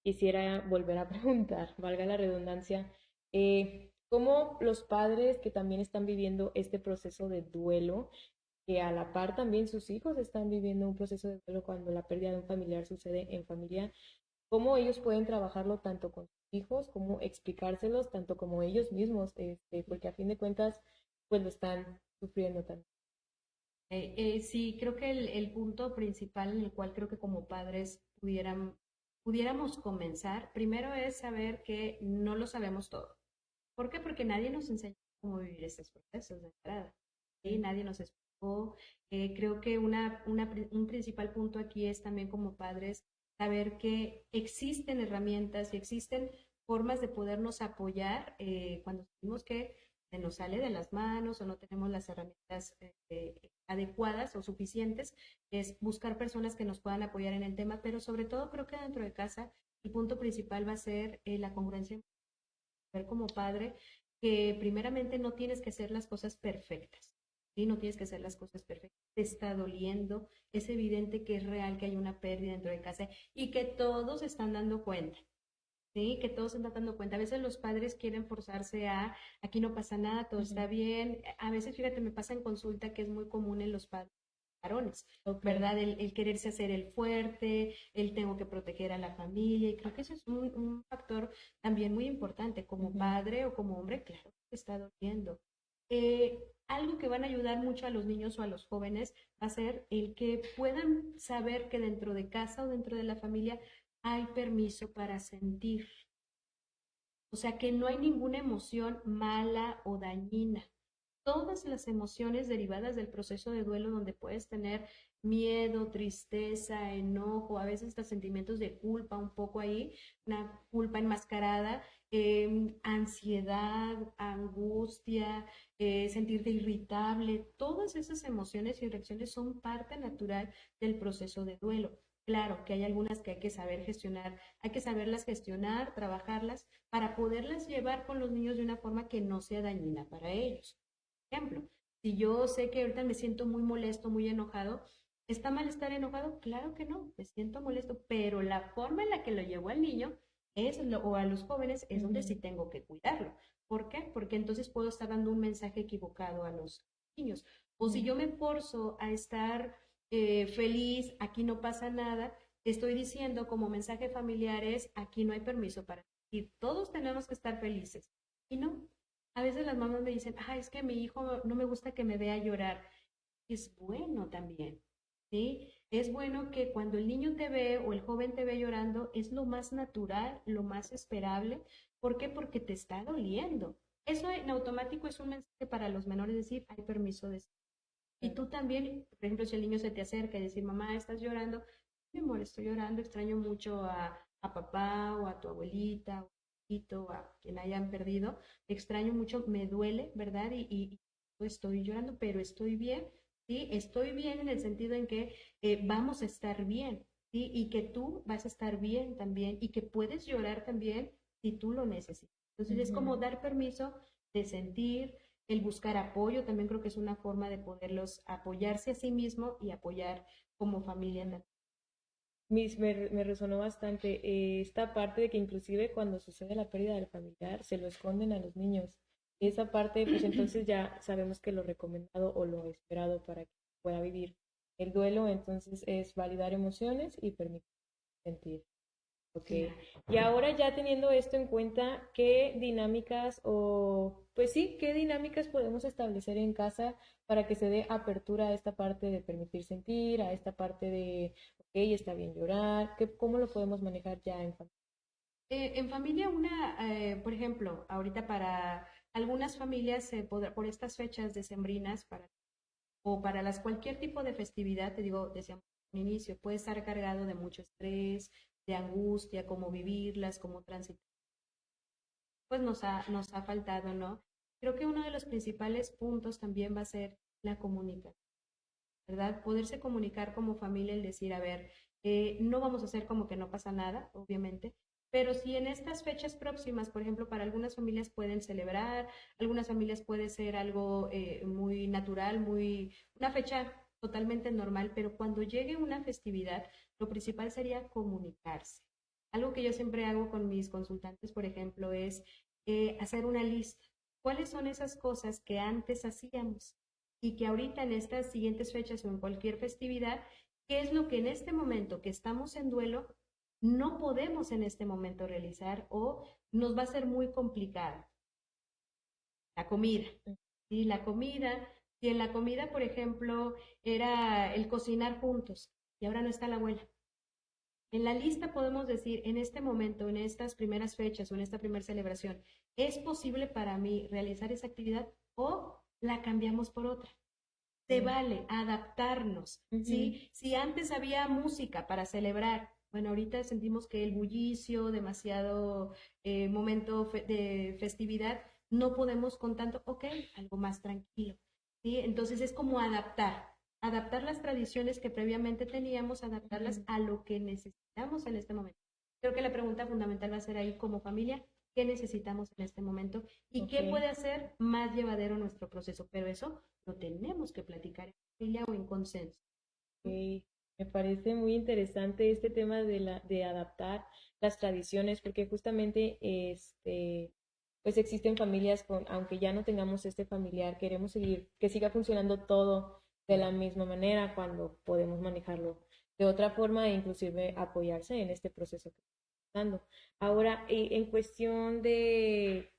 quisiera volver a preguntar, valga la redundancia, ¿cómo los padres que también están viviendo este proceso de duelo, que a la par también sus hijos están viviendo un proceso de duelo cuando la pérdida de un familiar sucede en familia, cómo ellos pueden trabajarlo tanto con sus hijos, cómo explicárselos tanto como ellos mismos, porque a fin de cuentas, pues lo están sufriendo también? Sí, creo que el punto principal en el cual creo que como padres pudiéramos comenzar, primero es saber que no lo sabemos todo. ¿Por qué? Porque nadie nos enseña cómo vivir estos procesos de entrada. ¿Sí? Nadie nos explicó. Creo que un principal punto aquí es también como padres saber que existen herramientas y existen formas de podernos apoyar cuando sentimos que se nos sale de las manos o no tenemos las herramientas adecuadas o suficientes, es buscar personas que nos puedan apoyar en el tema, pero sobre todo creo que dentro de casa el punto principal va a ser la congruencia ver como padre que primeramente no tienes que hacer las cosas perfectas. ¿Sí? No tienes que hacer las cosas perfectas. Te está doliendo, es evidente que es real que hay una pérdida dentro de casa y que todos se están dando cuenta. Sí, que todos se están dando cuenta. A veces los padres quieren forzarse a, aquí no pasa nada, todo está Ujú. bien. A veces, fíjate, me pasa en consulta que es muy común en los padres varones, Ok. ¿verdad? El quererse hacer el fuerte, el tengo que proteger a la familia, y creo que eso es un factor también muy importante. Como Ujú. padre o como hombre, claro que está doliendo. Algo que van a ayudar mucho a los niños o a los jóvenes va a ser el que puedan saber que dentro de casa o dentro de la familia hay permiso para sentir. O sea, que no hay ninguna emoción mala o dañina. Todas las emociones derivadas del proceso de duelo donde puedes tener miedo, tristeza, enojo, a veces hasta sentimientos de culpa un poco ahí, una culpa enmascarada, ansiedad, angustia, sentirte irritable, todas esas emociones y reacciones son parte natural del proceso de duelo. Claro que hay algunas que hay que saber gestionar, hay que saberlas gestionar, trabajarlas para poderlas llevar con los niños de una forma que no sea dañina para ellos. Por ejemplo, si yo sé que ahorita me siento muy molesto, muy enojado, ¿está mal estar enojado? Claro que no, me siento molesto, pero la forma en la que lo llevo al niño o a los jóvenes es donde sí Ujú. tengo que cuidarlo. ¿Por qué? Porque entonces puedo estar dando un mensaje equivocado a los niños. O si Ujú. yo me forzo a estar feliz, aquí no pasa nada, estoy diciendo como mensaje familiar es, aquí no hay permiso para y todos tenemos que estar felices. Y no, a veces las mamás me dicen, ah, es que mi hijo no me gusta que me vea llorar. Es bueno también, ¿sí? Es bueno que cuando el niño te ve o el joven te ve llorando, es lo más natural, lo más esperable. ¿Por qué? Porque te está doliendo. Eso en automático es un mensaje para los menores, decir, hay permiso de... Y Claro. tú también, por ejemplo, si el niño se te acerca y decir, mamá, estás llorando, mi amor, estoy llorando, extraño mucho a papá o a tu abuelita o a quien hayan perdido, extraño mucho, me duele, ¿verdad? Y estoy llorando, pero estoy bien, ¿sí? Estoy bien en el sentido en que vamos a estar bien, ¿sí? Y que tú vas a estar bien también y que puedes llorar también si tú lo necesitas. Entonces es como Ujú. dar permiso de sentir, el buscar apoyo, también creo que es una forma de poderlos apoyarse a sí mismo y apoyar como familia Ujú. también. Me resonó bastante esta parte de que inclusive cuando sucede la pérdida del familiar se lo esconden a los niños. Esa parte, pues entonces ya sabemos que lo recomendado o lo esperado para que pueda vivir el duelo, entonces es validar emociones y permitir sentir. Ok. Claro. Y ahora ya teniendo esto en cuenta, ¿qué dinámicas o, pues sí, qué dinámicas podemos establecer en casa para que se dé apertura a esta parte de permitir sentir, a esta parte de, ok, está bien llorar, cómo lo podemos manejar ya en familia? En familia, por ejemplo, ahorita para algunas familias, por estas fechas decembrinas, o para cualquier tipo de festividad, te digo, decíamos al inicio, puede estar cargado de mucho estrés, de angustia, cómo vivirlas, cómo transitar, pues nos ha faltado, ¿no? Creo que uno de los principales puntos también va a ser la comunicación. ¿Verdad? Poderse comunicar como familia, el decir, a ver, no vamos a hacer como que no pasa nada, obviamente, pero si en estas fechas próximas, por ejemplo, para algunas familias pueden celebrar, algunas familias puede ser algo muy natural, una fecha totalmente normal, pero cuando llegue una festividad, lo principal sería comunicarse. Algo que yo siempre hago con mis consultantes, por ejemplo, es hacer una lista. ¿Cuáles son esas cosas que antes hacíamos y que ahorita en estas siguientes fechas o en cualquier festividad, qué es lo que en este momento que estamos en duelo no podemos en este momento realizar o nos va a ser muy complicado? La comida. ¿Sí? La comida, si en la comida, por ejemplo, era el cocinar juntos y ahora no está la abuela. En la lista podemos decir, en este momento, en estas primeras fechas o en esta primera celebración, ¿es posible para mí realizar esa actividad o la cambiamos por otra? Se Sí. vale adaptarnos, Ujú. ¿sí? Si antes había música para celebrar, bueno, ahorita sentimos que el bullicio, demasiado momento de festividad, no podemos con tanto, ok, algo más tranquilo, ¿sí? Entonces es como adaptar las tradiciones que previamente teníamos, adaptarlas Ujú. a lo que necesitamos en este momento. Creo que la pregunta fundamental va a ser ahí como familia, ¿qué necesitamos en este momento? ¿Y Ok. qué puede hacer más llevadero nuestro proceso? Pero eso lo tenemos que platicar en familia o en consenso. Ok. Me parece muy interesante este tema de adaptar las tradiciones, porque justamente pues existen familias con, aunque ya no tengamos este familiar, queremos seguir, que siga funcionando todo de la misma manera cuando podemos manejarlo de otra forma e inclusive apoyarse en este proceso que estamos dando. Ahora, en cuestión de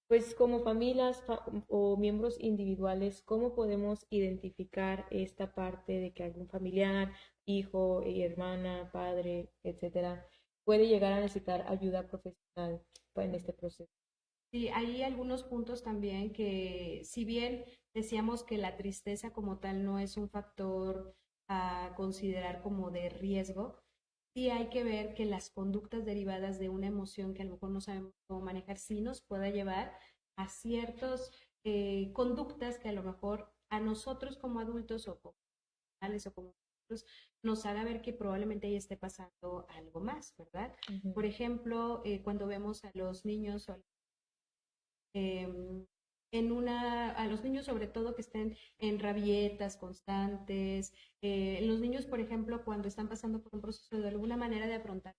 pues como familias o miembros individuales, ¿cómo podemos identificar esta parte de que algún familiar, hijo, hermana, padre, etcétera, puede llegar a necesitar ayuda profesional en este proceso? Sí, hay algunos puntos también que, si bien decíamos que la tristeza como tal no es un factor a considerar como de riesgo, sí hay que ver que las conductas derivadas de una emoción que a lo mejor no sabemos cómo manejar, sí nos puede llevar a ciertas conductas que a lo mejor a nosotros como adultos o como o como nosotros nos haga ver que probablemente ahí esté pasando algo más, ¿verdad? Ujú. Por ejemplo, cuando vemos a los niños o eh, a los niños sobre todo que estén en rabietas constantes, los niños, por ejemplo, cuando están pasando por un proceso de alguna manera de afrontar a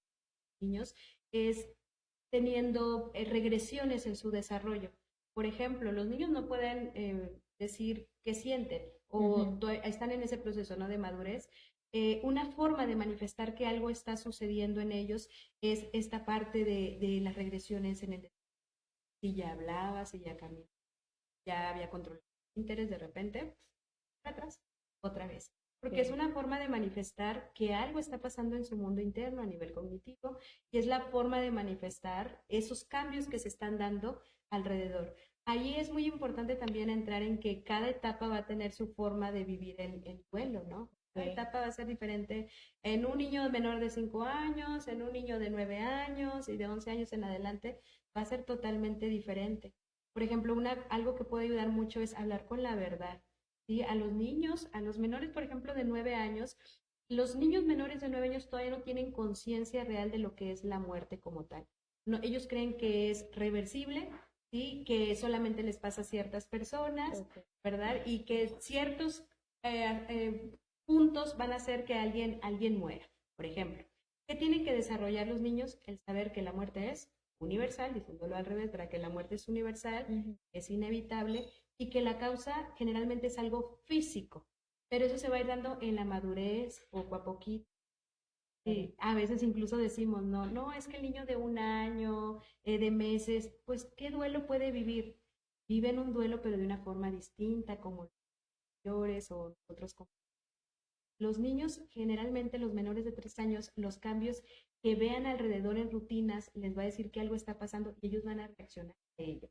los niños, es teniendo regresiones en su desarrollo. Por ejemplo, los niños no pueden decir qué sienten o Ujú. están en ese proceso, ¿no?, de madurez. Una forma de manifestar que algo está sucediendo en ellos es esta parte de las regresiones en el, si ya hablaba, si ya caminaba, ya había control de interés de repente, para atrás, otra vez. Porque es Ok. una forma de manifestar que algo está pasando en su mundo interno a nivel cognitivo y es la forma de manifestar esos cambios que se están dando alrededor. Ahí es muy importante también entrar en que cada etapa va a tener su forma de vivir el duelo, ¿no? Cada Ok. etapa va a ser diferente en un niño menor de 5 años, en un niño de 9 años y de 11 años en adelante, va a ser totalmente diferente. Por ejemplo, algo que puede ayudar mucho es hablar con la verdad. ¿Sí? A los niños, a los menores, por ejemplo, de 9 años, los niños menores de 9 años todavía no tienen conciencia real de lo que es la muerte como tal. No, ellos creen que es reversible, ¿sí? Que solamente les pasa a ciertas personas, Ok. ¿verdad? Y que ciertos puntos van a hacer que alguien muera, por ejemplo. ¿Qué tienen que desarrollar los niños? El saber que la muerte es universal, diciéndolo al revés, para que la muerte es universal, Ujú. es inevitable y que la causa generalmente es algo físico, pero eso se va a ir dando en la madurez, poco a poquito. Claro. A veces incluso decimos, no, no, es que el niño de 1 año, de meses, pues, ¿qué duelo puede vivir? Viven un duelo, pero de una forma distinta, como los mayores o nosotros como los niños, generalmente los menores de 3 años, los cambios que vean alrededor en rutinas les va a decir que algo está pasando y ellos van a reaccionar a ello.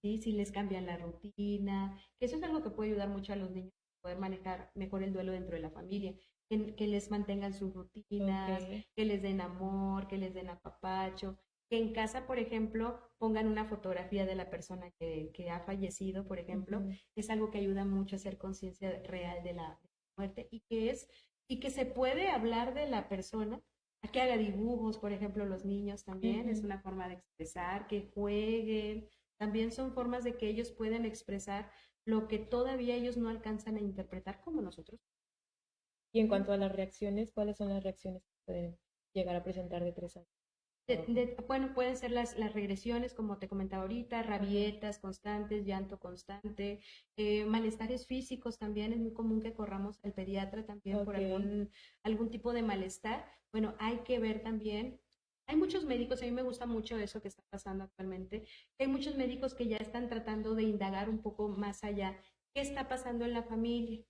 ¿Sí? Si les cambian la rutina, que eso es algo que puede ayudar mucho a los niños a poder manejar mejor el duelo dentro de la familia, que les mantengan sus Ok. rutinas, que les den amor, que les den apapacho, que en casa, por ejemplo, pongan una fotografía de la persona que ha fallecido, por ejemplo, Ujú. es algo que ayuda mucho a hacer conciencia real de la muerte y que se puede hablar de la persona, a que haga dibujos, por ejemplo, los niños también, es Ujú. una forma de expresar, que jueguen, también son formas de que ellos pueden expresar lo que todavía ellos no alcanzan a interpretar como nosotros. Y en cuanto a las reacciones, ¿cuáles son las reacciones que pueden llegar a presentar de 3 años para abajo? Bueno, pueden ser las regresiones, como te comentaba ahorita, Ajá, rabietas constantes, llanto constante, malestares físicos también. Es muy común que corramos al pediatra también por ok, algún tipo de malestar. Bueno, hay que ver también. Hay muchos médicos, a mí me gusta mucho eso que está pasando actualmente. Hay muchos médicos que ya están tratando de indagar un poco más allá. ¿Qué está pasando en la familia?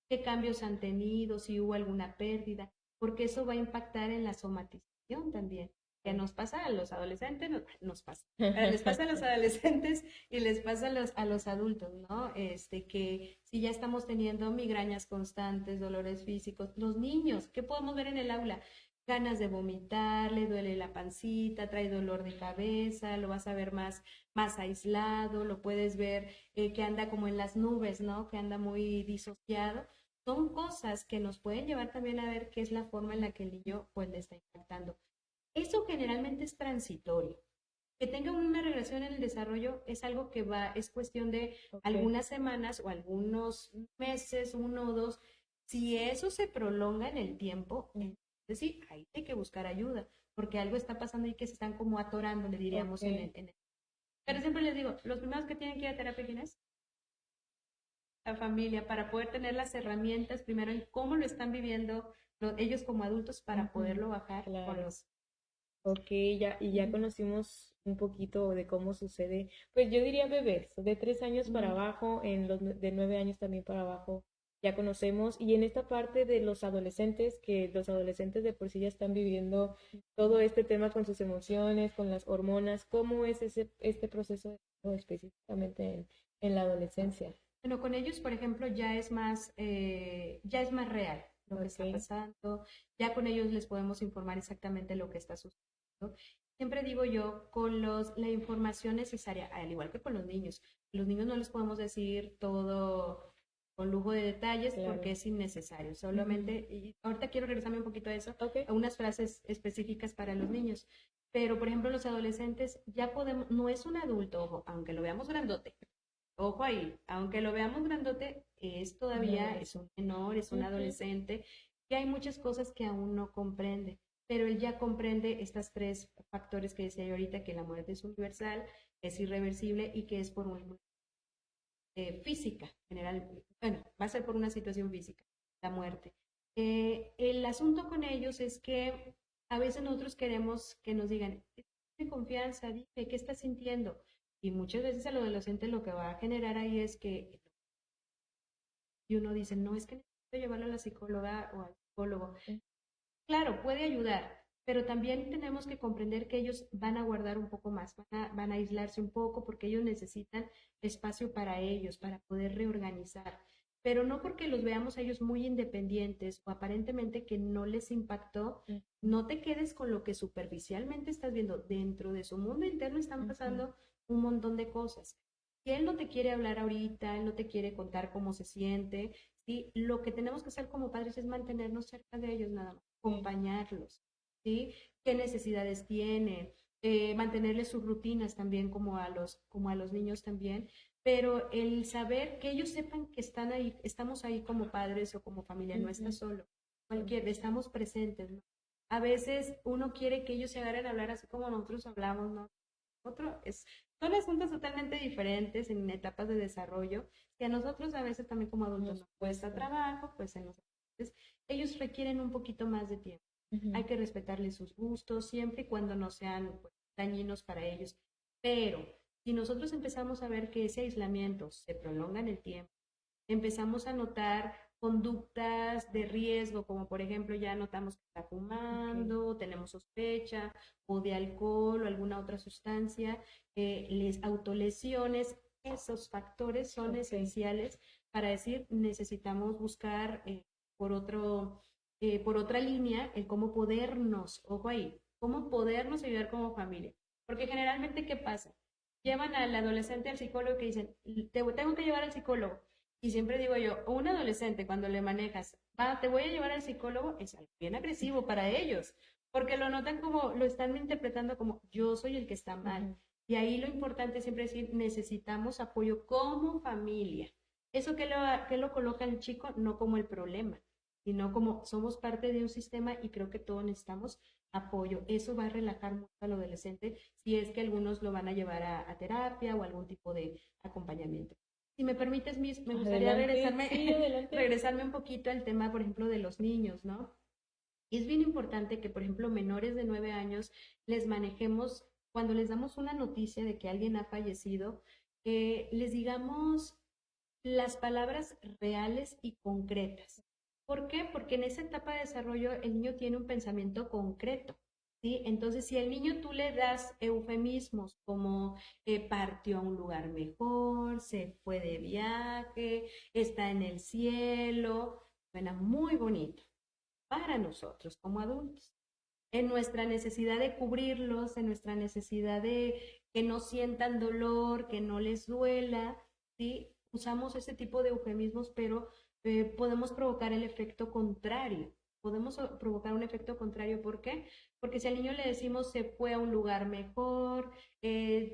¿Qué cambios han tenido? Si hubo alguna pérdida, porque eso va a impactar en la somatización también que claro. nos pasa a los adolescentes, nos pasa. Les pasa a los adolescentes y les pasa a los adultos, ¿no? Que si ya estamos teniendo migrañas constantes, dolores físicos, los niños, ¿qué podemos ver en el aula? Ganas de vomitar, le duele la pancita, trae dolor de cabeza, lo vas a ver más aislado, lo puedes ver que anda como en las nubes, ¿no? Que anda muy disociado. Son cosas que nos pueden llevar también a ver qué es la forma en la que el niño pues le está impactando. Eso generalmente es transitorio. Que tenga una regresión en el desarrollo es algo que es cuestión de Ok, algunas semanas o algunos meses, 1 o 2. Si eso se prolonga en el tiempo, entonces sí, ahí hay que buscar ayuda, porque algo está pasando y que se están como atorando, le ok. diríamos Pero siempre les digo, los primeros que tienen que ir a terapia, ¿quién es? La familia, para poder tener las herramientas primero en cómo lo están viviendo ellos como adultos para Ujú, poderlo bajar con claro. los... Ok, ya, y ya Ujú, conocimos un poquito de cómo sucede, pues yo diría bebés, de 3 años para ujú. abajo, de 9 años también para abajo, ya conocemos. Y en esta parte de los adolescentes, que los adolescentes de por sí ya están viviendo todo este tema con sus emociones, con las hormonas, ¿cómo es este proceso de duelo específicamente en la adolescencia? Bueno, con ellos, por ejemplo, ya es más real lo que Ok, está pasando, ya con ellos les podemos informar exactamente lo que está sucediendo. Siempre digo yo, la información necesaria, al igual que con los niños no les podemos decir todo con lujo de detalles porque claro. es innecesario. Ujú, Solamente, y ahorita quiero regresarme un poquito a eso, ok, a unas frases específicas para los niños. Pero, por ejemplo, los adolescentes ya podemos, no es un adulto, ojo, aunque lo veamos grandote, ojo ahí, aunque lo veamos grandote, un es adolescente. un menor, es un Ujú, adolescente, que hay muchas cosas que aún no comprende, pero él ya comprende estos 3 factores que decía yo ahorita, que la muerte es universal, es irreversible y que es por una física, general, bueno, va a ser por una situación física, la muerte. El asunto con ellos es que a veces nosotros queremos que nos digan, de confianza, dime, ¿qué estás sintiendo? Y muchas veces al adolescente lo que va a generar ahí es que, y uno dice, no, es que necesito llevarlo a la psicóloga o al psicólogo. Claro, puede ayudar, pero también tenemos que comprender que ellos van a guardar un poco más, van a aislarse un poco porque ellos necesitan espacio para ellos, para poder reorganizar. Pero no porque los veamos a ellos muy independientes o aparentemente que no les impactó, ujú, no te quedes con lo que superficialmente estás viendo. Dentro de su mundo interno están ujú, pasando un montón de cosas. Si él no te quiere hablar ahorita, él no te quiere contar cómo se siente, ¿sí? Lo que tenemos que hacer como padres es mantenernos cerca de ellos nada más, sí, acompañarlos, ¿sí? ¿Qué necesidades tienen? Mantenerles sus rutinas también como a los niños también, pero el saber que ellos sepan que están ahí, estamos ahí como padres o como familia, no está ujú, solo, entiendo. estamos presentes, ¿no? A veces uno quiere que ellos se agarren a hablar así como nosotros hablamos, ¿no? Son asuntos totalmente diferentes en etapas de desarrollo que a nosotros a veces también como adultos Nos nos cuesta cuesta. trabajo, pues ellos requieren un poquito más de tiempo. Ujú, Hay que respetarles sus gustos siempre y cuando no sean pues, dañinos para ellos. Pero si nosotros empezamos a ver que ese aislamiento se prolonga en el tiempo, empezamos a notar conductas de riesgo, como por ejemplo ya notamos que está ok, fumando, tenemos sospecha, o de alcohol o alguna otra sustancia, les autolesiones, esos factores son ok, esenciales para decir necesitamos buscar por otra línea el cómo podernos, ojo ahí, cómo podernos ayudar como familia. Porque generalmente, ¿qué pasa? Llevan al adolescente al psicólogo que dicen, tengo que llevar al psicólogo. Y siempre digo yo, un adolescente cuando le manejas, te voy a llevar al psicólogo, es algo bien agresivo para ellos, porque lo notan como, lo están interpretando como yo soy el que está mal. ujú, Y ahí lo importante es siempre decir, necesitamos apoyo como familia. Eso que lo coloca el chico, no como el problema. sino como somos parte de un sistema y creo que todos necesitamos apoyo. Eso va a relajar mucho al adolescente si es que algunos lo van a llevar a terapia o algún tipo de acompañamiento. Si me permites, Miss, me gustaría Adelante, sí, adelante. regresarme un poquito al tema, por ejemplo, de los niños, ¿no? Y es bien importante que, por ejemplo, menores de 9 años les manejemos, cuando les damos una noticia de que alguien ha fallecido, les digamos las palabras reales y concretas. ¿Por qué? Porque en esa etapa de desarrollo el niño tiene un pensamiento concreto. ¿Sí? Entonces, si al niño tú le das eufemismos como partió a un lugar mejor, se fue de viaje, está en el cielo, suena muy bonito para nosotros como adultos. En nuestra necesidad de cubrirlos, en nuestra necesidad de que no sientan dolor, que no les duela, ¿sí? Usamos ese tipo de eufemismos, pero podemos provocar el efecto contrario. Podemos provocar un efecto contrario, ¿por qué? Porque si al niño le decimos se fue a un lugar mejor,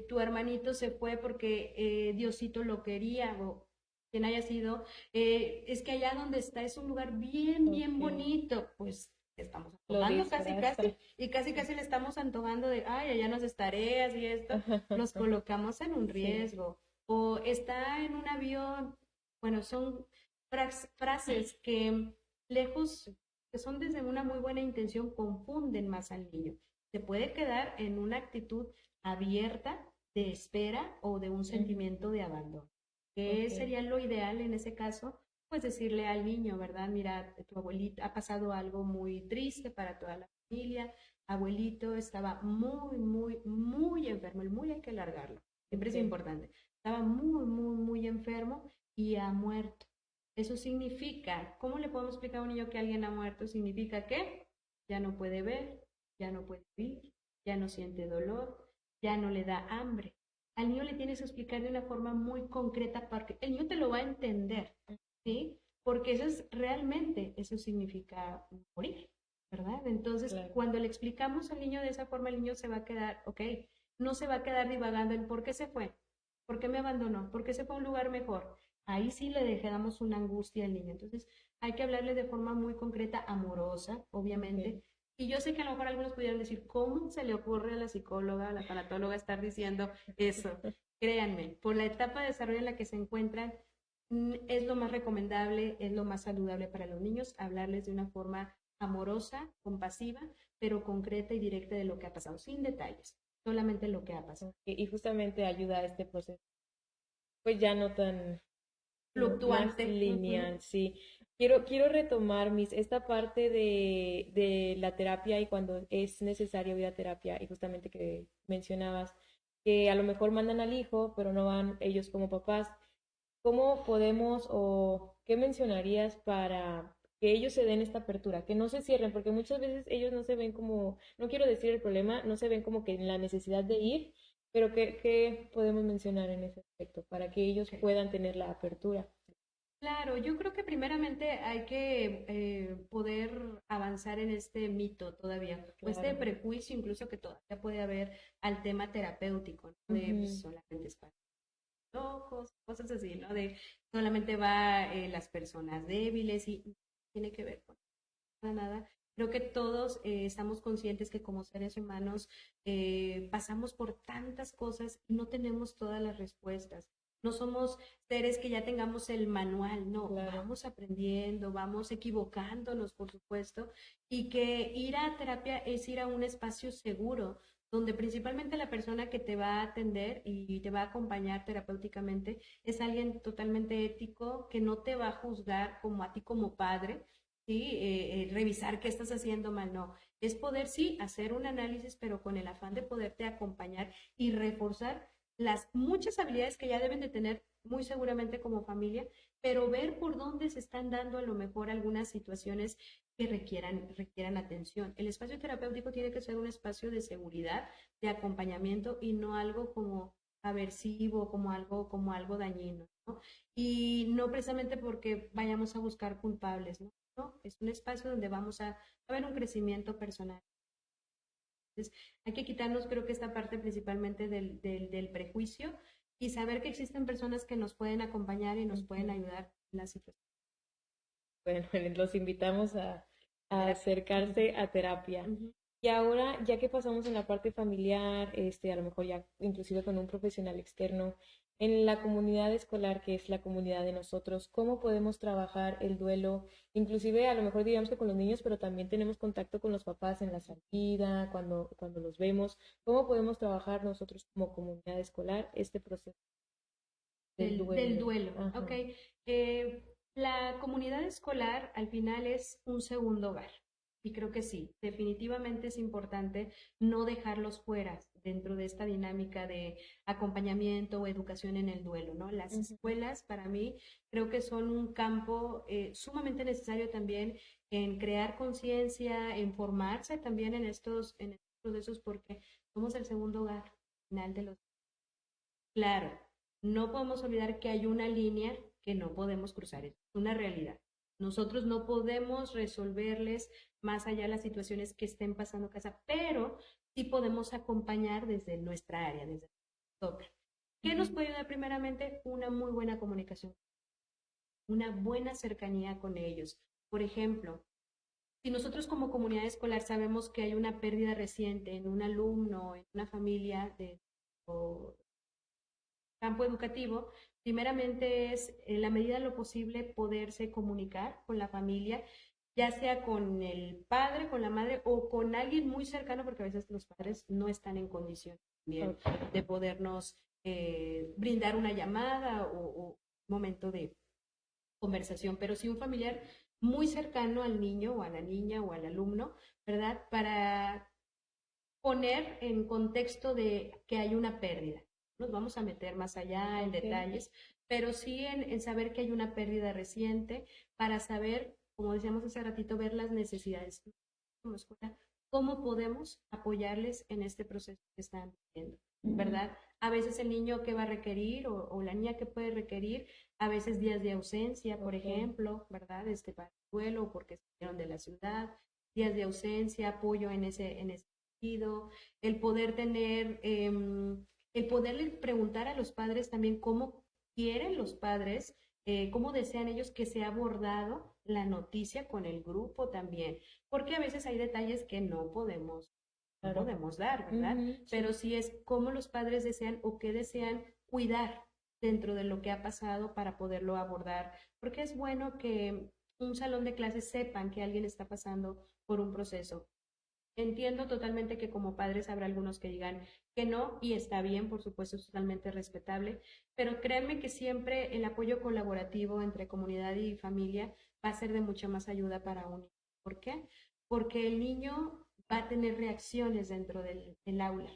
tu hermanito se fue porque Diosito lo quería, o quien haya sido, es que allá donde está es un lugar bien, bien Ok, bonito, pues estamos lo antojando casi, disfraza. casi, y casi, casi le estamos antojando de, ay, allá nos tareas y esto, los colocamos en un Sí, riesgo. O está en un avión, bueno, son frases que lejos, que son desde una muy buena intención, confunden más al niño. Se puede quedar en una actitud abierta de espera o de un ujú, sentimiento de abandono. ¿Qué ok, sería lo ideal en ese caso? Pues decirle al niño, ¿verdad? Mira, tu abuelita ha pasado algo muy triste para toda la familia. Abuelito estaba muy, muy, muy enfermo. El muy hay que largarlo. Siempre es ok, importante. Estaba muy, muy, muy enfermo y ha muerto. Eso significa, ¿cómo le podemos explicar a un niño que alguien ha muerto? Significa que ya no puede ver, ya no puede vivir, ya no siente dolor, ya no le da hambre. Al niño le tienes que explicar de una forma muy concreta porque el niño te lo va a entender, ¿sí? Porque eso es realmente, eso significa morir, ¿verdad? Entonces, claro. cuando le explicamos al niño de esa forma, el niño se va a quedar, ok, no se va a quedar divagando en por qué se fue, por qué me abandonó, por qué se fue a un lugar mejor. Ahí sí le dejamos una angustia al niño. Entonces, hay que hablarle de forma muy concreta, amorosa, Ok. obviamente. Y yo sé que a lo mejor algunos pudieran decir, ¿cómo se le ocurre a la psicóloga, a la tanatóloga estar diciendo eso? Créanme, por la etapa de desarrollo en la que se encuentran, es lo más recomendable, es lo más saludable para los niños, hablarles de una forma amorosa, compasiva, pero concreta y directa de lo que ha pasado, sin detalles, solamente lo que ha pasado. Ok, y justamente ayuda a este proceso, pues ya no tan más Fluctuante. lineal, sí. Quiero retomar esta parte de la terapia y cuando es necesario ir a terapia y justamente que mencionabas que a lo mejor mandan al hijo, pero no van ellos como papás. ¿Cómo podemos o qué mencionarías para que ellos se den esta apertura, que no se cierren? Porque muchas veces ellos no se ven como, no quiero decir el problema, no se ven como que en la necesidad de ir, pero ¿qué podemos mencionar en ese aspecto para que ellos Okay. puedan tener la apertura? Claro, yo creo que primeramente hay que poder avanzar en este mito todavía, o este Claro. prejuicio incluso que todavía puede haber al tema terapéutico, ¿no? De pues, Ujú, solamente es para locos, cosas así, ¿no? De solamente va las personas débiles y no tiene que ver con nada. Creo que todos estamos conscientes que como seres humanos pasamos por tantas cosas y no tenemos todas las respuestas. No somos seres que ya tengamos el manual, no, claro. vamos aprendiendo, vamos equivocándonos, por supuesto, y que ir a terapia es ir a un espacio seguro, donde principalmente la persona que te va a atender y te va a acompañar terapéuticamente es alguien totalmente ético, que no te va a juzgar como a ti como padre, ¿sí? Revisar qué estás haciendo mal, no. Es poder, sí, hacer un análisis, pero con el afán de poderte acompañar y reforzar las muchas habilidades que ya deben de tener muy seguramente como familia, pero ver por dónde se están dando a lo mejor algunas situaciones que requieran atención. El espacio terapéutico tiene que ser un espacio de seguridad, de acompañamiento y no algo como aversivo, como algo dañino, ¿no? Y no precisamente porque vayamos a buscar culpables, ¿no? ¿No? Es un espacio donde vamos a ver un crecimiento personal. Entonces, hay que quitarnos, creo que esta parte principalmente del prejuicio y saber que existen personas que nos pueden acompañar y nos pueden Ujú. ayudar en la situación. Bueno, los invitamos a terapia. acercarse a terapia. Ujú. Y ahora, ya que pasamos en la parte familiar, a lo mejor ya inclusive con un profesional externo, en la comunidad escolar, que es la comunidad de nosotros, ¿cómo podemos trabajar el duelo? Inclusive a lo mejor digamos que con los niños, pero también tenemos contacto con los papás en la salida, cuando los vemos. ¿Cómo podemos trabajar nosotros como comunidad escolar este proceso del Del duelo? duelo, Ajá. ok. Eh, la comunidad escolar al final es un segundo hogar. Y creo que sí, definitivamente es importante no dejarlos fuera dentro de esta dinámica de acompañamiento o educación en el duelo, ¿no? Las Ujú. escuelas para mí creo que son un campo sumamente necesario también en crear conciencia, en formarse también en estos procesos porque somos el segundo hogar final de los. Claro, no podemos olvidar que hay una línea que no podemos cruzar, es una realidad. Nosotros no podemos resolverles más allá las situaciones que estén pasando en casa, pero sí podemos acompañar desde nuestra área, desde toca. ¿Qué nos Ujú. puede ayudar primeramente? Una muy buena comunicación, una buena cercanía con ellos. Por ejemplo, si nosotros como comunidad escolar sabemos que hay una pérdida reciente en un alumno, en una familia o campo educativo, primeramente es, en la medida de lo posible, poderse comunicar con la familia, ya sea con el padre, con la madre o con alguien muy cercano, porque a veces los padres no están en condición también Ok. de podernos brindar una llamada o un momento de conversación, pero sí un familiar muy cercano al niño o a la niña o al alumno, ¿verdad? Para poner en contexto de que hay una pérdida. Nos vamos a meter más allá en Ok. detalles, pero sí en saber que hay una pérdida reciente para saber, como decíamos hace ratito, ver las necesidades como escuela, cómo podemos apoyarles en este proceso que están viviendo, Ujú. ¿verdad? A veces el niño que va a requerir o la niña que puede requerir, a veces días de ausencia, por Ok. ejemplo, ¿verdad? Para el vuelo porque salieron de la ciudad, días de ausencia, apoyo en ese sentido, el poder tener, el poderle preguntar a los padres también cómo quieren los padres, cómo desean ellos que sea abordado la noticia con el grupo también, porque a veces hay detalles que no Claro. podemos dar, ¿verdad? Ujú. Pero Sí. sí es cómo los padres desean o qué desean cuidar dentro de lo que ha pasado para poderlo abordar, porque es bueno que un salón de clases sepan que alguien está pasando por un proceso. Entiendo totalmente que como padres habrá algunos que digan que no y está bien, por supuesto, es totalmente respetable, pero créanme que siempre el apoyo colaborativo entre comunidad y familia va a ser de mucha más ayuda para un niño. ¿Por qué? Porque el niño va a tener reacciones dentro del aula.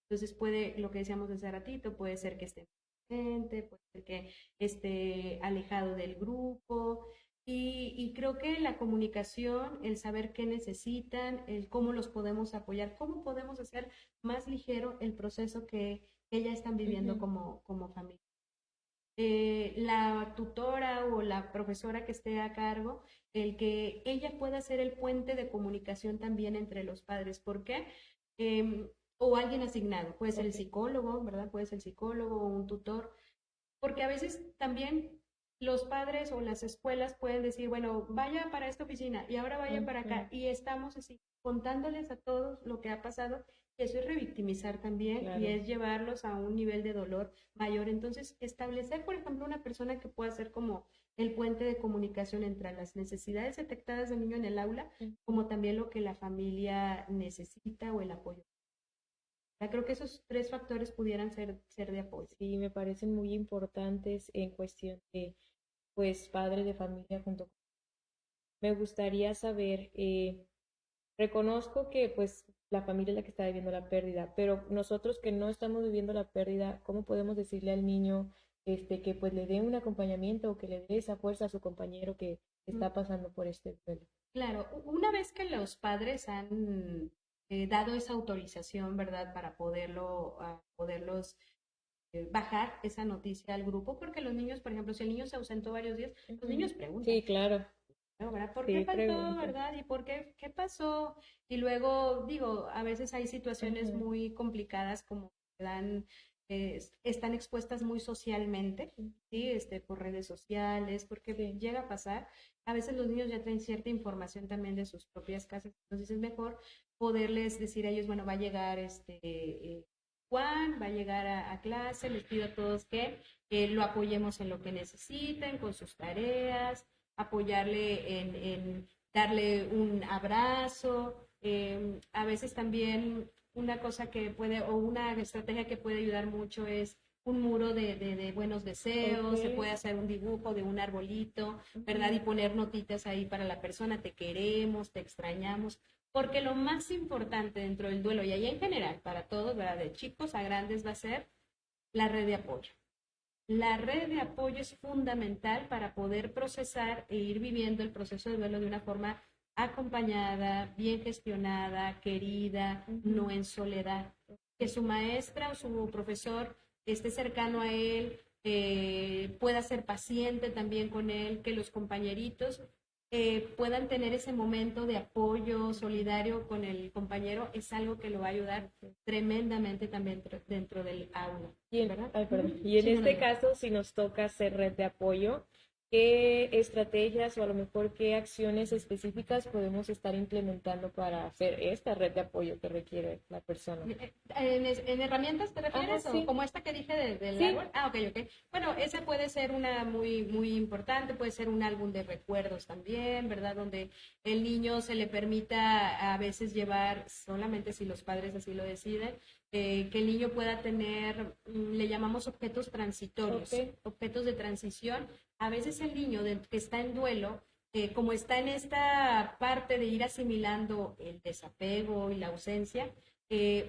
Entonces puede, lo que decíamos hace ratito, puede ser que esté presente, puede ser que esté alejado del grupo. Y creo que la comunicación, el saber qué necesitan, el cómo los podemos apoyar, cómo podemos hacer más ligero el proceso que ya están viviendo Ujú. como familia. La tutora o la profesora que esté a cargo, el que ella pueda ser el puente de comunicación también entre los padres. ¿Por qué? O alguien asignado, puede ser el Ok. psicólogo, ¿verdad? Puede ser el psicólogo o un tutor, porque a veces también los padres o las escuelas pueden decir, bueno, vaya para esta oficina y ahora vaya para acá Ujú. y estamos así contándoles a todos lo que ha pasado. Y eso es revictimizar también y Claro. es llevarlos a un nivel de dolor mayor. Entonces, establecer, por ejemplo, una persona que pueda ser como el puente de comunicación entre las necesidades detectadas del niño en el aula, Ujú. como también lo que la familia necesita o el apoyo. Creo que esos tres factores pudieran ser de apoyo. Sí, me parecen muy importantes en cuestión de, pues, padres de familia junto con... Me gustaría saber, reconozco que, pues, la familia es la que está viviendo la pérdida, pero nosotros que no estamos viviendo la pérdida, ¿cómo podemos decirle al niño, que pues le dé un acompañamiento o que le dé esa fuerza a su compañero que Mm. está pasando por este duelo? Claro, una vez que los padres han dado esa autorización, ¿verdad? Para poderlos bajar esa noticia al grupo, porque los niños, por ejemplo, si el niño se ausentó varios días, los Ujú. niños preguntan, Sí, claro, ¿no? ¿Verdad? ¿Por qué sí, faltó, pregunta. verdad? ¿Y por qué, qué pasó? Y luego, digo, a veces hay situaciones Ujú. muy complicadas como que dan están expuestas muy socialmente, ¿sí? Por redes sociales, porque Sí. llega a pasar. A veces los niños ya traen cierta información también de sus propias casas, entonces es mejor poderles decir a ellos, bueno, va a llegar Juan, va a llegar a clase, les pido a todos que lo apoyemos en lo que necesiten, con sus tareas, apoyarle en darle un abrazo. A veces también una cosa que puede, o una estrategia que puede ayudar mucho es un muro de buenos deseos, se puede Ok. hacer un dibujo de un arbolito, ¿verdad? Y poner notitas ahí para la persona, te queremos, te extrañamos, porque lo más importante dentro del duelo, y ahí en general, para todos, ¿verdad? De chicos a grandes, va a ser la red de apoyo. La red de apoyo es fundamental para poder procesar e ir viviendo el proceso de duelo de una forma acompañada, bien gestionada, querida, no en soledad. Que su maestra o su profesor esté cercano a él, pueda ser paciente también con él, que los compañeritos puedan tener ese momento de apoyo solidario con el compañero, es algo que lo va a ayudar tremendamente también dentro del aula, ¿verdad? Ay, perdón. Y en Sí, no, no, este no. caso, si nos toca hacer red de apoyo, ¿qué estrategias o a lo mejor qué acciones específicas podemos estar implementando para hacer esta red de apoyo que requiere la persona? ¿En herramientas te Ajá, refieres? ¿O sí. como esta que dije del Sí. árbol? Ah, ok, ok. Bueno, esa puede ser una muy, muy importante, puede ser un álbum de recuerdos también, ¿verdad? Donde el niño se le permita a veces llevar, solamente si los padres así lo deciden, que el niño pueda tener, le llamamos objetos Ok. transitorios, objetos de transición. A veces el niño que está en duelo, como está en esta parte de ir asimilando el desapego y la ausencia,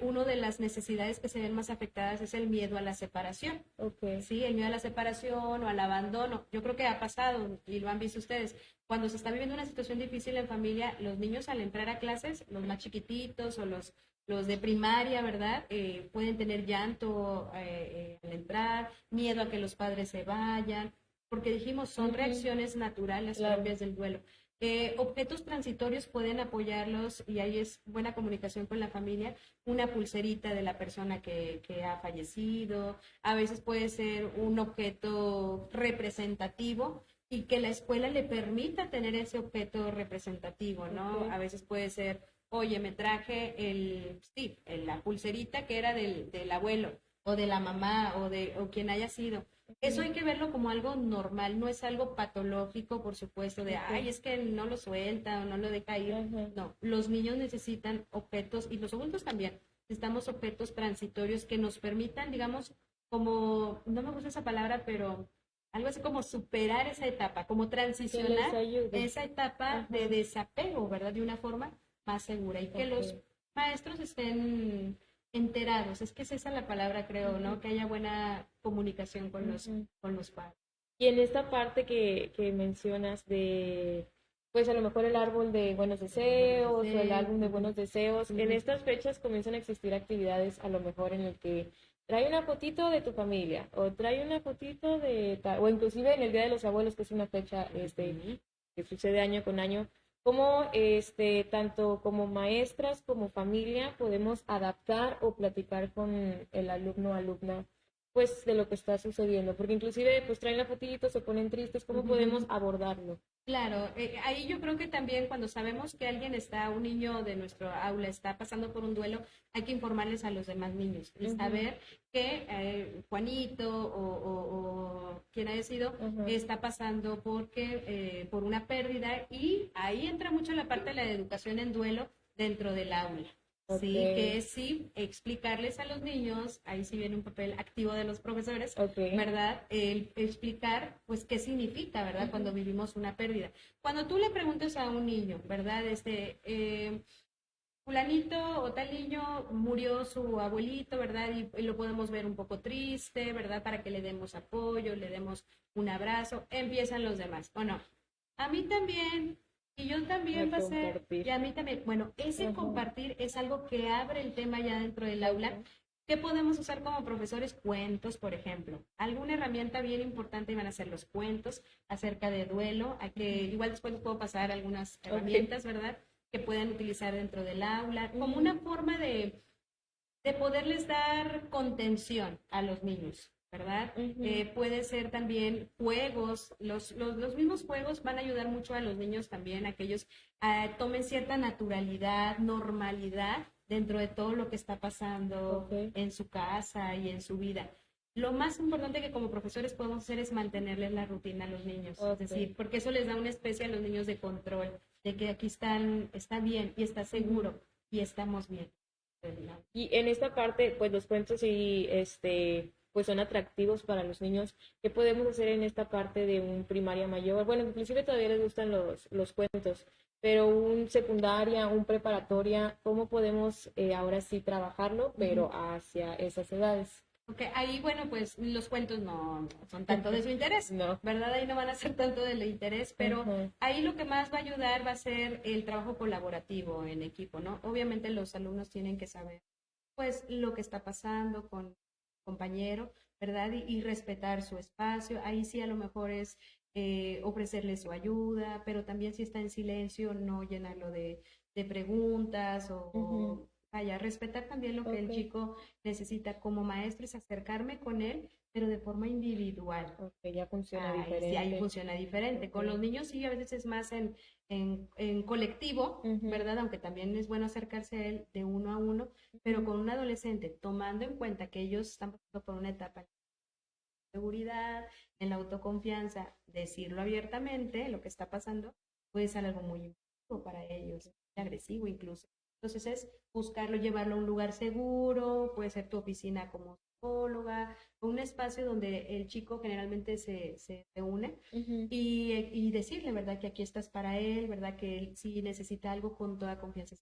una de las necesidades que se ven más afectadas es el miedo a la separación. Ok. Sí, el miedo a la separación o al abandono. Yo creo que ha pasado y lo han visto ustedes. Cuando se está viviendo una situación difícil en familia, los niños al entrar a clases, los más chiquititos o los de primaria, ¿verdad? Pueden tener llanto al entrar, miedo a que los padres se vayan, porque dijimos, son Ujú. reacciones naturales Claro. propias del duelo. Objetos transitorios pueden apoyarlos y ahí es buena comunicación con la familia, una pulserita de la persona que ha fallecido, a veces puede ser un objeto representativo y que la escuela le permita tener ese objeto representativo, ¿no? Ok. A veces puede ser, oye, me traje sí, la pulserita que era del abuelo o de la mamá o quien haya sido. Eso Ujú. hay que verlo como algo normal, no es algo patológico, por supuesto, de, Ok. ay, es que no lo suelta o no lo deja ir. Ajá. No, los niños necesitan objetos, y los adultos también, necesitamos objetos transitorios que nos permitan, digamos, como, no me gusta esa palabra, pero algo así como superar esa etapa, como Que les transicionar ayude. esa etapa de Ajá. desapego, ¿verdad? De una forma más segura y que los Ok. maestros estén enterados, es que es esa la palabra, creo, Ujú. ¿no? Que haya buena comunicación Ujú. con los padres. Y en esta parte que mencionas de, pues a lo mejor el árbol de buenos De buenos deseos o el deseos. álbum de buenos deseos, en Ujú. estas fechas comienzan a existir actividades a lo mejor en el que trae una fotito de tu familia o trae una fotito de, o inclusive en el Día de los Abuelos, que es una fecha Ujú. que sucede año con año, cómo tanto como maestras como familia podemos adaptar o platicar con el alumno o alumna pues de lo que está sucediendo, porque inclusive pues traen la fotito, se ponen tristes, ¿cómo podemos Ujú. abordarlo? Claro, ahí yo creo que también cuando sabemos que alguien está, un niño de nuestro aula está pasando por un duelo, hay que informarles a los demás niños y Ujú. saber que Juanito o quien haya sido Ajá. está pasando por una pérdida y ahí entra mucho la parte de la educación en duelo dentro del aula. Ok. Sí, que es sí explicarles a los niños, ahí sí viene un papel activo de los profesores, Ok. ¿verdad? El explicar, pues, qué significa, ¿verdad? Cuando Ujú. vivimos una pérdida. Cuando tú le preguntes a un niño, ¿verdad? Fulanito o tal niño murió su abuelito, ¿verdad? Y lo podemos ver un poco triste, ¿verdad? Para que le demos apoyo, le demos un abrazo. Empiezan los demás, ¿o no? A mí también, y yo A también pasé, compartir. y a mí también. Bueno, ese Ajá. compartir es algo que abre el tema ya dentro del aula. Ok. ¿Qué podemos usar como profesores? Cuentos, por ejemplo. Alguna herramienta bien importante van a ser los cuentos acerca de duelo, a que Ujú. igual después les puedo pasar algunas Ok. herramientas, ¿verdad? Que puedan utilizar dentro del aula, como Ujú. una forma de poderles dar contención a los niños, ¿verdad? Ujú. Puede ser también juegos, los mismos juegos van a ayudar mucho a los niños también, a que ellos tomen cierta naturalidad, normalidad dentro de todo lo que está pasando Ok, en su casa y en su vida. Lo más importante que como profesores podemos hacer es mantenerles la rutina a los niños, es ok. decir, porque eso les da una especie a los niños de control, de que aquí está bien y está Ujú. seguro y estamos bien. Y en esta parte, pues los cuentos sí, pues son atractivos para los niños. ¿Qué podemos hacer en esta parte de un primaria mayor? Bueno, inclusive todavía les gustan los cuentos, pero un secundaria, un preparatoria, ¿cómo podemos ahora sí trabajarlo, Ujú. pero hacia esas edades? Ok, ahí, bueno, pues los cuentos no son tanto de su interés, No. ¿verdad? Ahí no van a ser tanto del interés, pero Ajá. ahí lo que más va a ayudar va a ser el trabajo colaborativo en equipo, ¿no? Obviamente los alumnos tienen que saber, pues, lo que está pasando con el compañero, ¿verdad? Y respetar su espacio. Ahí sí a lo mejor es ofrecerle su ayuda, pero también si está en silencio, no llenarlo de preguntas Ujú. o vaya, respetar también lo que Ok, el chico necesita como maestro es acercarme con él, pero de forma individual. ok, ya funciona Ahí sí, ahí diferente. funciona diferente. Con Ok. los niños sí, a veces es más en colectivo, Ujú. ¿verdad? Aunque también es bueno acercarse a él de uno a uno, pero Ujú. con un adolescente, tomando en cuenta que ellos están pasando por una etapa de seguridad, en la autoconfianza, decirlo abiertamente, lo que está pasando, puede ser algo muy impulsivo para ellos, agresivo incluso. Entonces es buscarlo, llevarlo a un lugar seguro, puede ser tu oficina como psicóloga, un espacio donde el chico generalmente se reúne Ujú. y decirle, ¿verdad? Que aquí estás para él, ¿verdad? Que él si necesita algo con toda confianza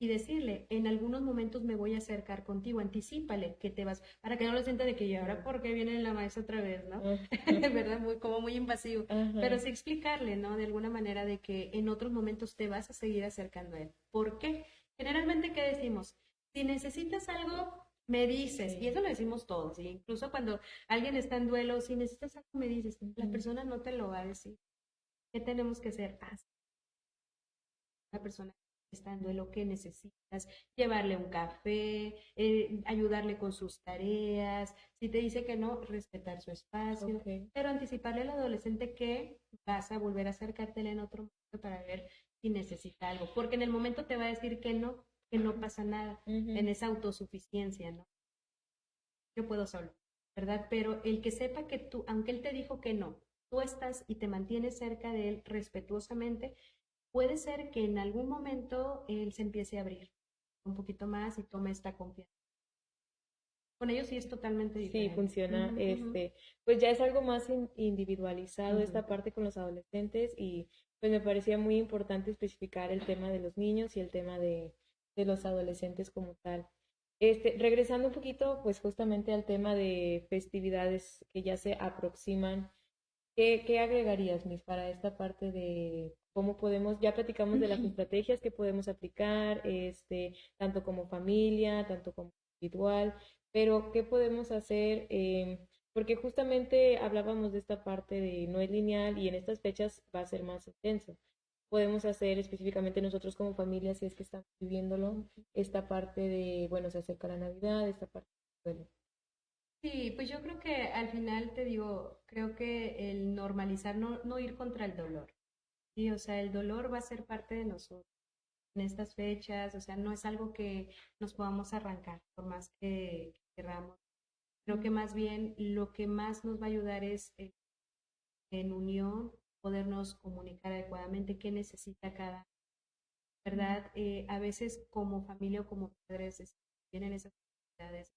y decirle, en algunos momentos me voy a acercar contigo, anticípale que te vas, para que no lo sienta de que y ahora Sí. por qué viene la maestra otra vez, ¿no? Ajá. ¿Verdad? Muy, como muy invasivo, pero Ajá. sí explicarle, ¿no? De alguna manera de que en otros momentos te vas a seguir acercando a él. ¿Por qué? Generalmente, ¿qué decimos? Si necesitas algo, me dices, y Sí. eso lo decimos todos, y incluso cuando alguien está en duelo, si necesitas algo, me dices, la Ujú. persona no te lo va a decir. ¿Qué tenemos que hacer? La persona que está en duelo que necesitas, llevarle un café, ayudarle con sus tareas, si te dice que no, respetar su espacio, Ok. pero anticiparle al adolescente que vas a volver a acercártela en otro momento para ver si necesita algo, porque en el momento te va a decir que no pasa nada, en Ujú. esa autosuficiencia, ¿no? Yo puedo solo, ¿verdad? Pero el que sepa que tú, aunque él te dijo que no, tú estás y te mantienes cerca de él respetuosamente, puede ser que en algún momento él se empiece a abrir un poquito más y tome esta confianza. Con ellos sí es totalmente Sí, diferente. funciona, Ujú, ujú, pues ya es algo más individualizado ujú. esta parte con los adolescentes y pues me parecía muy importante especificar el tema de los niños y el tema de los adolescentes como tal. Regresando un poquito, pues justamente al tema de festividades que ya se aproximan, ¿qué agregarías, Miss, para esta parte de cómo podemos, ya platicamos de las estrategias que podemos aplicar, tanto como familia, tanto como individual, pero ¿qué podemos hacer? Porque justamente hablábamos de esta parte de no es lineal y en estas fechas va a ser más intenso. Podemos hacer específicamente nosotros como familia, si es que estamos viviéndolo, esta parte de, bueno, se acerca la Navidad, esta parte, bueno. Sí, pues yo creo que al final te digo, creo que el normalizar, no ir contra el dolor. Sí, o sea, el dolor va a ser parte de nosotros en estas fechas, o sea, no es algo que nos podamos arrancar, por más que queramos. Creo que Mm. más bien lo que más nos va a ayudar es en unión, podernos comunicar adecuadamente qué necesita cada, Mm. ¿verdad? A veces como familia o como padres tienen esas necesidades.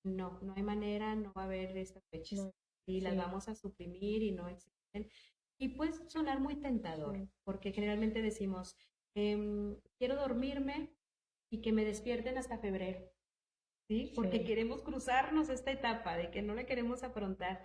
No hay manera, no va a haber estas fechas. No, Y las sí, vamos a suprimir y no existen. Y puede sonar muy tentador, sí, porque generalmente decimos, quiero dormirme y que me despierten hasta febrero, ¿sí? Porque sí. queremos cruzarnos esta etapa de que no la queremos afrontar.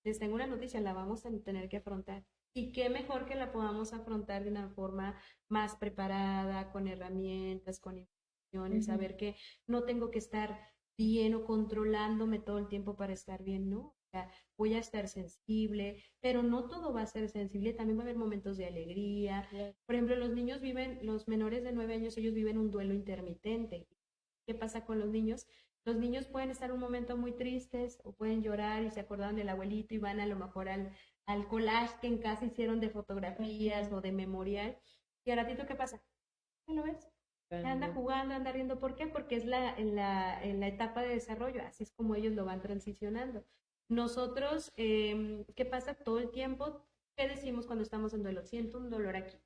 Les tengo una noticia, la vamos a tener que afrontar. Y qué mejor que la podamos afrontar de una forma más preparada, con herramientas, con información, Ujú. saber que no tengo que estar bien o controlándome todo el tiempo para estar bien, ¿no? O sea, voy a estar sensible, pero no todo va a ser sensible, también va a haber momentos de alegría. Claro. Por ejemplo, los niños viven, los menores de 9 años, ellos viven un duelo intermitente. ¿Qué pasa con los niños? Los niños pueden estar en un momento muy tristes o pueden llorar y se acordaron del abuelito y van a lo mejor al collage que en casa hicieron de fotografías o de memorial. Y al ratito, ¿qué pasa? ¿Ya lo ves? Anda jugando, anda riendo. ¿Por qué? Porque es en la etapa de desarrollo, así es como ellos lo van transicionando. Nosotros, ¿qué pasa todo el tiempo? ¿Qué decimos cuando estamos en duelo? Siento un dolor aquí,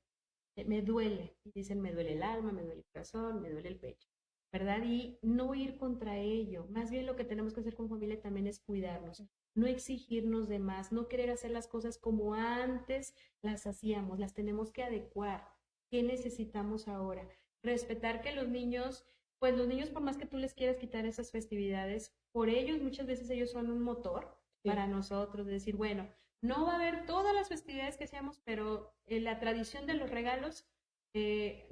me duele. Y dicen, me duele el alma, me duele el corazón, me duele el pecho, ¿verdad? Y no ir contra ello. Más bien lo que tenemos que hacer con familia también es cuidarnos, no exigirnos de más, no querer hacer las cosas como antes las hacíamos, las tenemos que adecuar. ¿Qué necesitamos ahora? Respetar que los niños, pues los niños por más que tú les quieras quitar esas festividades, por ellos muchas veces ellos son un motor para nosotros, de decir, bueno, no va a haber todas las festividades que hacíamos, pero la tradición de los regalos,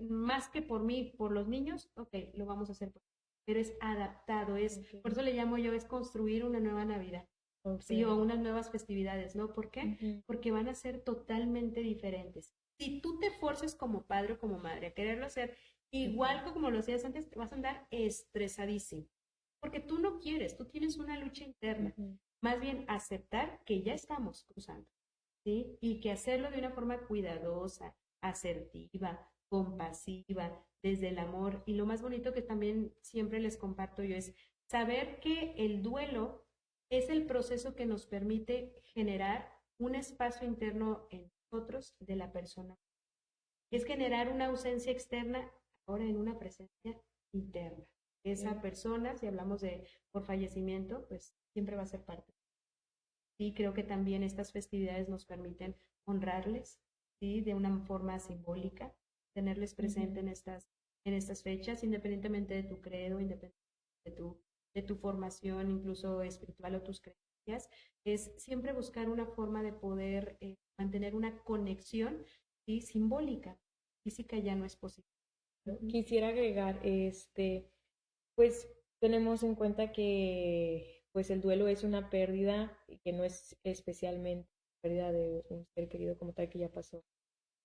más que por mí, por los niños, ok, lo vamos a hacer. Pero es adaptado, por eso le llamo yo, es construir una nueva Navidad. Sí, o unas nuevas festividades, ¿no? ¿Por qué? Porque van a ser totalmente diferentes. Si tú te forces como padre o como madre a quererlo hacer igual que como lo hacías antes, te vas a andar estresadísimo. Porque tú no quieres, tú tienes una lucha interna. Más bien aceptar que ya estamos cruzando, ¿sí? Y que hacerlo de una forma cuidadosa, asertiva, compasiva, desde el amor. Y lo más bonito que también siempre les comparto yo es saber que el duelo es el proceso que nos permite generar un espacio interno en nosotros de la persona. Es generar una ausencia externa ahora en una presencia interna. Esa persona, si hablamos de por fallecimiento, pues siempre va a ser parte. Y creo que también estas festividades nos permiten honrarles, ¿sí? De una forma simbólica, tenerles presente en estas fechas, independientemente de tu credo, independientemente de tu formación, incluso espiritual o tus creencias, es siempre buscar una forma de poder mantener una conexión, ¿sí? Simbólica. Física ya no es posible. Quisiera agregar, pues tenemos en cuenta que pues el duelo es una pérdida y que no es especialmente pérdida de un ser querido como tal que ya pasó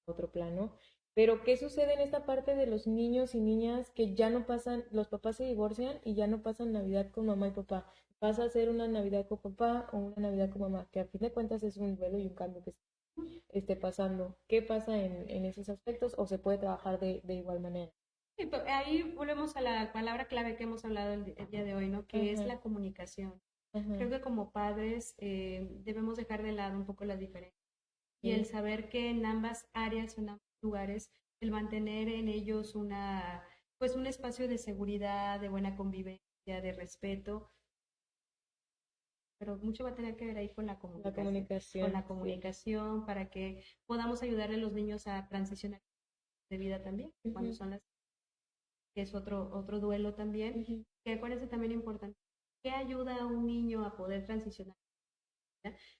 a otro plano. Pero ¿qué sucede en esta parte de los niños y niñas que ya no pasan, los papás se divorcian y ya no pasan Navidad con mamá y papá? Pasa a ser una Navidad con papá o una Navidad con mamá, que a fin de cuentas es un duelo y un cambio que esté pasando. ¿Qué pasa en esos aspectos o se puede trabajar de igual manera? Sí, ahí volvemos a la palabra clave que hemos hablado el día de hoy, ¿no? Que es la comunicación. Creo que como padres debemos dejar de lado un poco las diferencias y el saber que en ambas áreas, en ambos lugares, el mantener en ellos pues un espacio de seguridad, de buena convivencia, de respeto, pero mucho va a tener que ver ahí con la comunicación, con la comunicación para que podamos ayudarle a los niños a transicionar de vida también, cuando son que es otro duelo también, que acuérdense también importante, ¿qué ayuda a un niño a poder transicionar?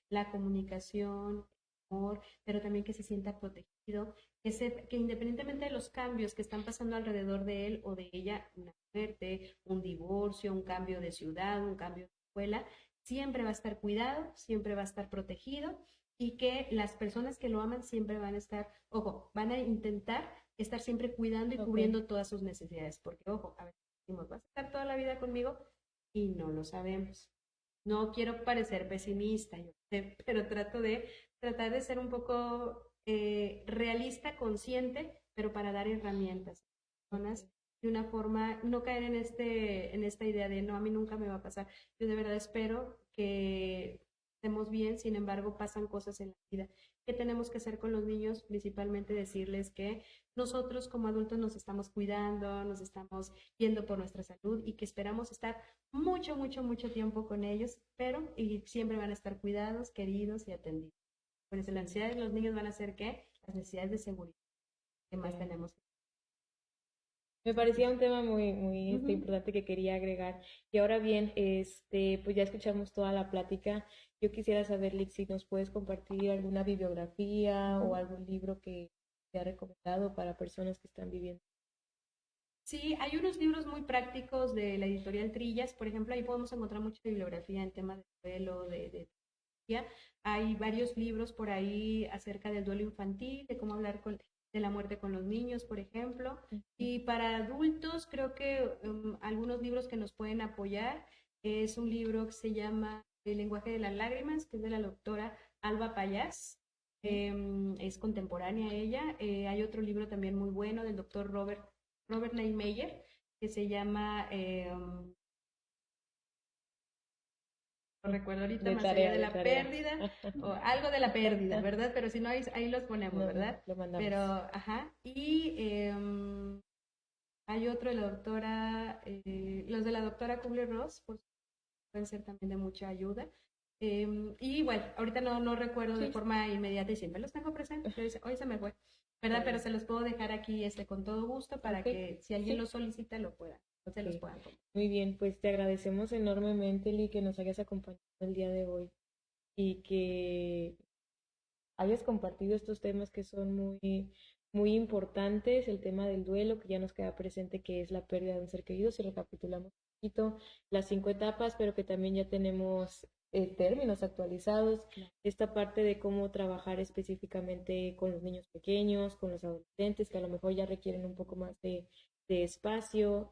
La comunicación, el amor, pero también que se sienta protegido, que independientemente de los cambios que están pasando alrededor de él o de ella, una muerte, un divorcio, un cambio de ciudad, un cambio de escuela, siempre va a estar cuidado, siempre va a estar protegido y que las personas que lo aman siempre van a estar, ojo, van a intentar estar siempre cuidando y cubriendo todas sus necesidades, porque ojo, a veces decimos, vas a estar toda la vida conmigo y no lo sabemos. No quiero parecer pesimista, yo sé, pero tratar de ser un poco realista, consciente, pero para dar herramientas a las personas de una forma, no caer en esta idea de no, a mí nunca me va a pasar. Yo de verdad espero que estemos bien, sin embargo, pasan cosas en la vida. ¿Qué tenemos que hacer con los niños? Principalmente decirles que nosotros como adultos nos estamos cuidando, nos estamos yendo por nuestra salud y que esperamos estar mucho, mucho, mucho tiempo con ellos, pero y siempre van a estar cuidados, queridos y atendidos. Por eso las necesidades de los niños van a ser ¿qué? Las necesidades de seguridad. ¿Qué más tenemos? Me parecía un tema muy importante que quería agregar. Y ahora bien, pues ya escuchamos toda la plática. Yo quisiera saber, Liz, si nos puedes compartir alguna bibliografía o algún libro que te ha recomendado para personas que están viviendo. Sí, hay unos libros muy prácticos de la editorial Trillas, por ejemplo, ahí podemos encontrar mucha bibliografía en temas de duelo, de hay varios libros por ahí acerca del duelo infantil, de cómo hablar de la muerte con los niños, por ejemplo. Y para adultos, creo que algunos libros que nos pueden apoyar es un libro que se llama El lenguaje de las lágrimas, que es de la doctora Alba Payás. Es contemporánea ella. Hay otro libro también muy bueno del doctor Robert Neymeyer, que se llama, no recuerdo ahorita, De más allá tarea, de de la tarea. pérdida, o algo de la pérdida, ¿verdad? Pero si no, ahí los ponemos, No, ¿verdad? lo mandamos. Pero, ajá. Y hay otro de la doctora, los de la doctora Kubler-Ross, pueden ser también de mucha ayuda. Y bueno, ahorita no recuerdo de forma inmediata y siempre los tengo presentes. Hoy se me fue, ¿verdad? Pero se los puedo dejar aquí con todo gusto para que si alguien lo solicita lo pueda, se los puedan comprar. Muy bien, pues te agradecemos enormemente, Lee, que nos hayas acompañado el día de hoy y que hayas compartido estos temas que son muy importantes, el tema del duelo, que ya nos queda presente que es la pérdida de un ser querido, si recapitulamos un poquito las 5 etapas, pero que también ya tenemos términos actualizados, esta parte de cómo trabajar específicamente con los niños pequeños, con los adolescentes, que a lo mejor ya requieren un poco más de espacio,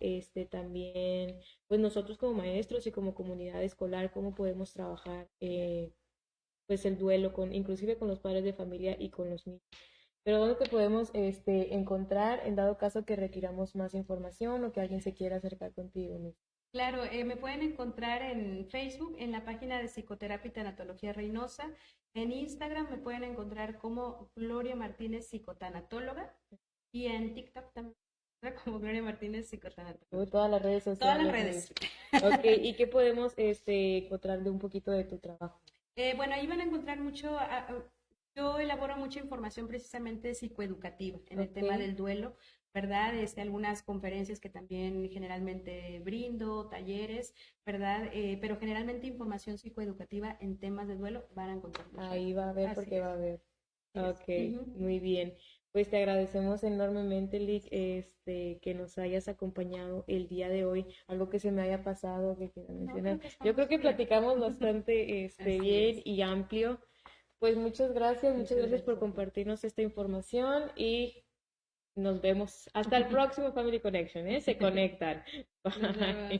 también, pues nosotros como maestros y como comunidad escolar, cómo podemos trabajar pues el duelo inclusive con los padres de familia y con los niños. Pero ¿dónde te podemos encontrar en dado caso que requiramos más información o que alguien se quiera acercar contigo, Miss? Claro, me pueden encontrar en Facebook, en la página de Psicoterapia y Tanatología Reynosa. En Instagram me pueden encontrar como Gloria Martínez Psicotanatóloga y en TikTok también como Gloria Martínez Psicotanatóloga. Todas las redes sociales. Todas las redes. Ok, ¿y qué podemos encontrar de un poquito de tu trabajo? Bueno, ahí van a encontrar mucho, yo elaboro mucha información precisamente psicoeducativa en el tema del duelo, ¿verdad? Algunas conferencias que también generalmente brindo, talleres, ¿verdad? Pero generalmente información psicoeducativa en temas de duelo van a encontrar. Ahí va a haber porque va a haber. Ok, muy bien. Pues te agradecemos enormemente, Lick, que nos hayas acompañado el día de hoy. Algo que se me haya pasado, que quiera mencionar. Yo creo que platicamos bastante bien y amplio. Pues muchas gracias por compartirnos esta información y nos vemos. Hasta el próximo Family Connection, ¿eh? Se conectan. Bye.